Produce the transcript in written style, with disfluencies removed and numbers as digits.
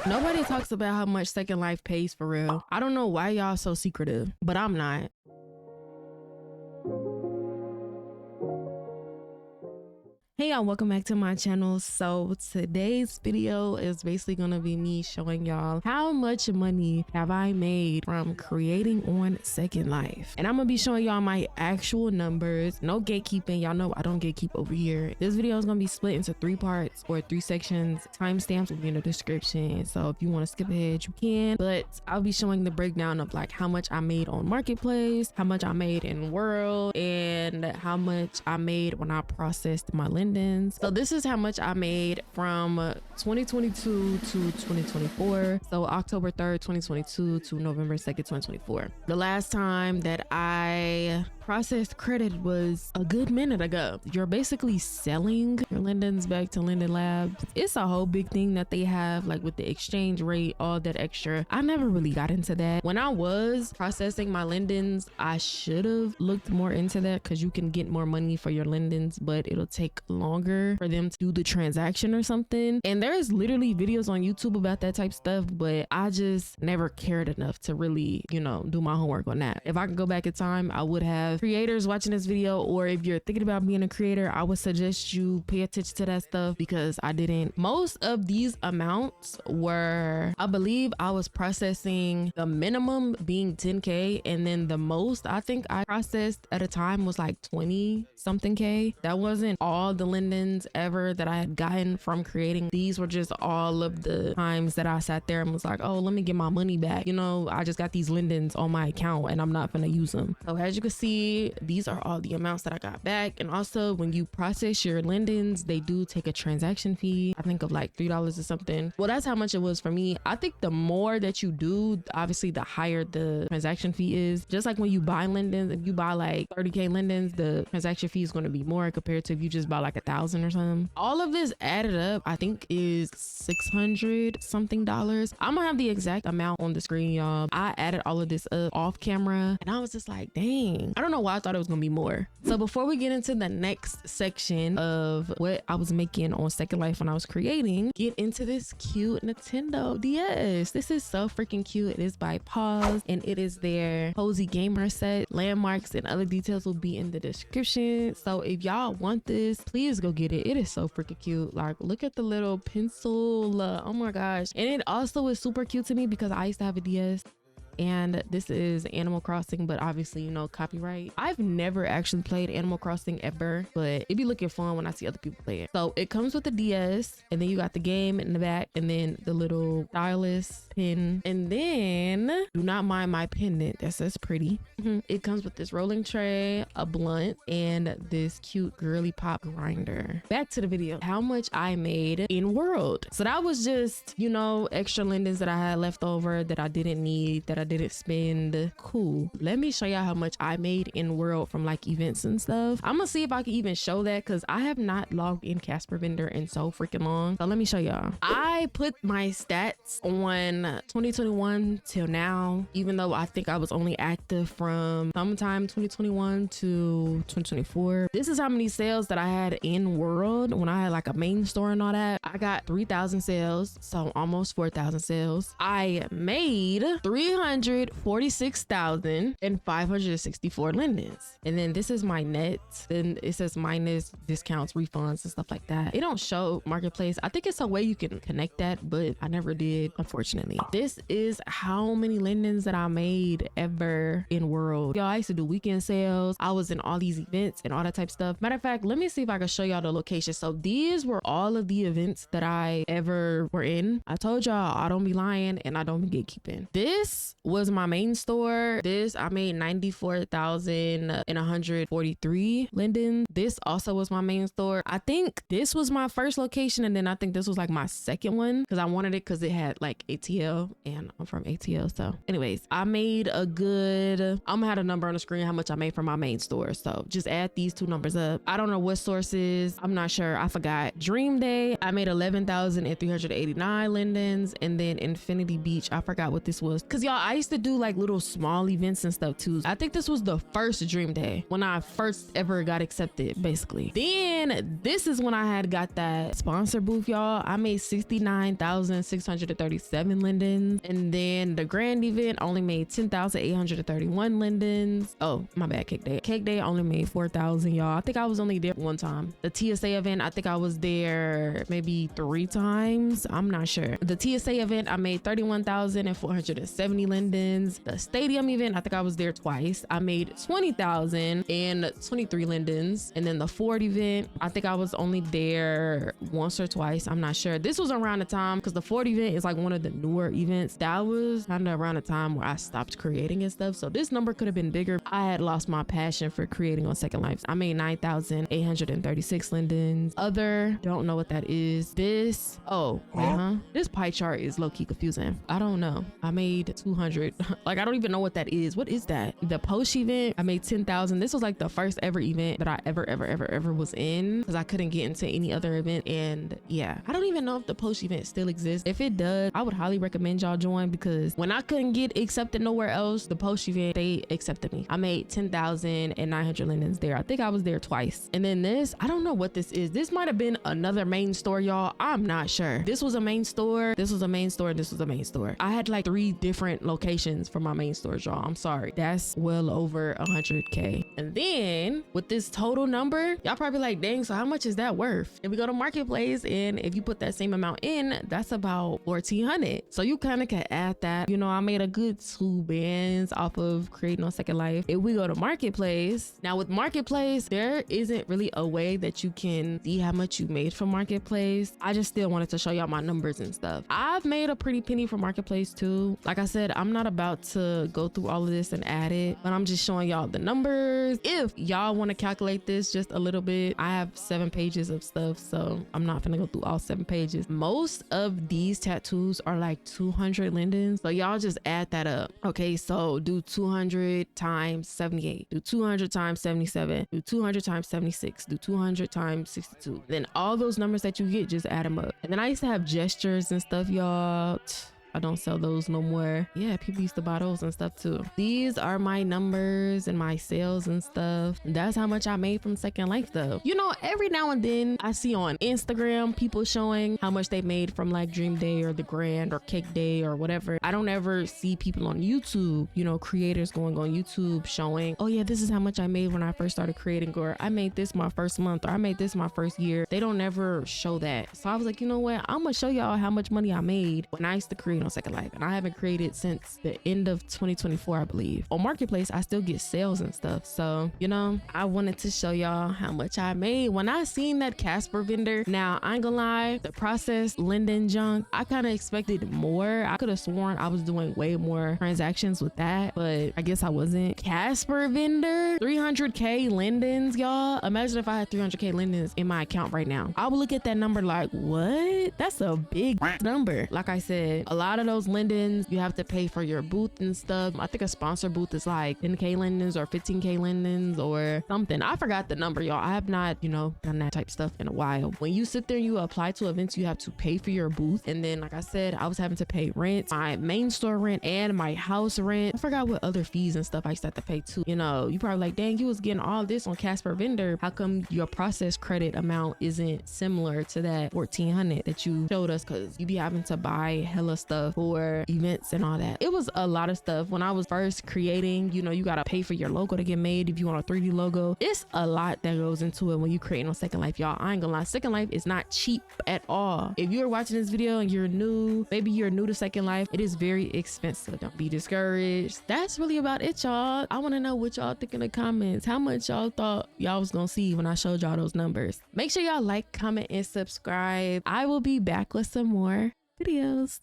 Nobody talks about how much Second Life pays for real. I don't know why y'all so secretive, but I'm not. Hey y'all, welcome back to my channel. So today's video is basically gonna be me showing y'all how much money have I made from creating on Second Life, and I'm gonna be showing y'all my actual numbers. No gatekeeping, y'all know I don't gatekeep over here. This video is gonna be split into 3 parts or 3 sections. Timestamps will be in the description, so if you want to skip ahead you can, but I'll be showing the breakdown of like how much I made on Marketplace, how much I made in World, and how much I made when I processed my lending. So this is how much I made from 2022 to 2024. So October 3rd, 2022 to November 2nd, 2024. The last time that I processed credit was a good minute ago. You're basically selling your lendings back to Lending Labs. It's a whole big thing that they have, like with the exchange rate, all that extra. I never really got into that. When I was processing my lendings, I should have looked more into that because you can get more money for your lendings, but it'll take longer for them to do the transaction or something. And there's literally videos on YouTube about that type of stuff, but I just never cared enough to really, you know, do my homework on that. If I could go back in time, I would have. Creators watching this video, or if you're thinking about being a creator, I would suggest you pay attention to that stuff because I didn't. Most of these amounts were, I believe I was processing the minimum being 10K, and then the most I think I processed at a time was like 20 something K. That wasn't all the lendings ever that I had gotten from creating. These were just all of the times that I sat there and was like, oh, let me get my money back. You know, I just got these lendings on my account and I'm not gonna use them. So as you can see, these are all the amounts that I got back. And also when you process your lendings, they do take a transaction fee, I think of like $3 or something. Well, that's how much it was for me. I think the more that you do, obviously the higher the transaction fee is. Just like when you buy lendings, if you buy like 30K lendings, the transaction fee is going to be more compared to if you just buy like 1,000 or something. All of this added up, I think is $600 something. I'm gonna have the exact amount on the screen, y'all. I added all of this up off camera and I was just like, dang, I don't know why I thought it was gonna be more. So before we get into the next section of what I was making on Second Life when I was creating, get into this cute Nintendo DS. This is so freaking cute. It is by Pause and it is their cozy gamer set. Landmarks and other details will be in the description. So if y'all want this, please go get it. It is so freaking cute. Like, look at the little pencil. Oh my gosh. And it also is super cute to me because I used to have a DS. And this is Animal Crossing, but obviously, you know, copyright. I've never actually played Animal Crossing ever, but it be looking fun when I see other people play it. So it comes with the DS, and then you got the game in the back, and then the little stylus pin, and then do not mind my pendant that says pretty. It comes with this rolling tray, a blunt, and this cute girly pop grinder. Back to the video. How much I made in World. So that was just, you know, extra lendings that I had left over that I didn't need, that I didn't spend. Cool. Let me show y'all how much I made in World from like events and stuff. I'm gonna see if I can even show that because I have not logged in Casper Vendor in so freaking long. So let me show y'all. I put my stats on 2021 till now, even though I think I was only active from sometime 2021 to 2024. This is how many sales that I had in World when I had like a main store and all that. I got 3,000 sales, so almost 4,000 sales. I made 346,564 lendings. And then this is my net. Then it says minus discounts, refunds, and stuff like that. It don't show Marketplace. I think it's a way you can connect that, but I never did, unfortunately. This is how many lendings that I made ever in World. Y'all, I used to do weekend sales. I was in all these events and all that type of stuff. Matter of fact, let me see if I can show y'all the location. So these were all of the events that I ever were in. I told y'all I don't be lying and I don't be gatekeeping. This was my main store. This I made 94,143 lendings. This also was my main store. I think this was my first location, and then I think this was like my second one because I wanted it because it had like ATL and I'm from ATL. So anyways, I made a good, I'm gonna have a number on the screen how much I made from my main store. So just add these 2 numbers up. I don't know what sources, I'm not sure, I forgot. Dream Day, I made 11,389 lendings, and then Infinity Beach, I forgot what this was because y'all, I I used to do like little small events and stuff too. I think this was the first dream day when I first ever got accepted, basically. Then this is when I had got that sponsor booth, y'all. I made 69,637 lindens, and then the grand event only made 10,831 lindens. Oh, my bad. Cake day only made 4,000, y'all. I think I was only there one time. The TSA event, I think I was there maybe 3 times. I'm not sure. The TSA event, I made 31,470 lindens. The stadium event, I think I was there twice. I made 20,023 lindens. And then the Ford event, I think I was only there once or twice. I'm not sure. This was around the time, because the Ford event is like one of the newer events. That was kind of around the time where I stopped creating and stuff. So this number could have been bigger. I had lost my passion for creating on Second Life. I made 9,836 lindens. Other, don't know what that is. This, oh, wait, huh? This pie chart is low-key confusing. I don't know. I made 200. Like, I don't even know what that is. What is that? The post event, I made 10,000. This was like the first ever event that I ever was in, because I couldn't get into any other event. And yeah, I don't even know if the post event still exists. If it does, I would highly recommend y'all join, because when I couldn't get accepted nowhere else, the post event, they accepted me. I made 10,900 lindens there. I think I was there twice. And then this, I don't know what this is. This might have been another main store, y'all. I'm not sure. This was a main store. This was a main store. This was a main store. I had like 3 different locations for my main stores, y'all. I'm sorry. That's well over 100K. And then with this total number, y'all probably like, dang, so how much is that worth? If we go to marketplace, and if you put that same amount in, that's about 1,400. So you kind of can add that. You know, I made a good 2 bands off of creating on Second Life. If we go to marketplace, now with marketplace, there isn't really a way that you can see how much you made from marketplace. I just still wanted to show y'all my numbers and stuff. I've made a pretty penny from marketplace too. Like I said, I'm not about to go through all of this and add it, but I'm just showing y'all the numbers. If y'all want to calculate this just a little bit, I have 7 pages of stuff, so I'm not gonna go through all 7 pages. Most of these tattoos are like 200 lindens, so y'all just add that up. Okay, so do 200 times 78, do 200 times 77, do 200 times 76, do 200 times 62. Then all those numbers that you get, just add them up. And then I used to have gestures and stuff, y'all. I don't sell those no more. Yeah, people used to buy those and stuff too. These are my numbers and my sales and stuff. That's how much I made from Second Life though. You know, every now and then I see on Instagram people showing how much they made from like Dream Day or the Grand or Cake Day or whatever. I don't ever see people on YouTube, you know, creators going on YouTube showing, oh yeah, this is how much I made when I first started creating, or I made this my first month, or I made this my first year. They don't ever show that. So I was like, you know what? I'm gonna show y'all how much money I made when I used to create on Second Life, and I haven't created since the end of 2024, I believe. On marketplace, I still get sales and stuff, so you know, I wanted to show y'all how much I made when I seen that Casper vendor. Now I ain't gonna lie, the processed linden junk, I kind of expected more. I could have sworn I was doing way more transactions with that, but I guess I wasn't. Casper vendor, 300K lindens, y'all. Imagine if I had 300K lindens in my account right now. I would look at that number like, what? That's a big number. Like I said, a lot of those lindens, you have to pay for your booth and stuff. I think a sponsor booth is like 10K lindens or 15K lindens or something. I forgot the number, y'all. I have not, you know, done that type stuff in a while. When you sit there and you apply to events, you have to pay for your booth. And then, like I said, I was having to pay rent, my main store rent and my house rent. I forgot what other fees and stuff I used to have to pay too. You know, you probably like, dang, you was getting all this on Casper vendor. How come your process credit amount isn't similar to that 1,400 that you showed us? Cause you be having to buy hella stuff for events and all that. It was a lot of stuff. When I was first creating, you know, you gotta pay for your logo to get made if you want a 3D logo. It's a lot that goes into it when you create on Second Life, y'all. I ain't gonna lie, Second Life is not cheap at all. If you're watching this video and you're new, maybe you're new to Second Life, it is very expensive. Don't be discouraged. That's really about it, y'all. I want to know what y'all think in the comments. How much y'all thought y'all was gonna see when I showed y'all those numbers. Make sure y'all like, comment, and subscribe. I will be back with some more videos.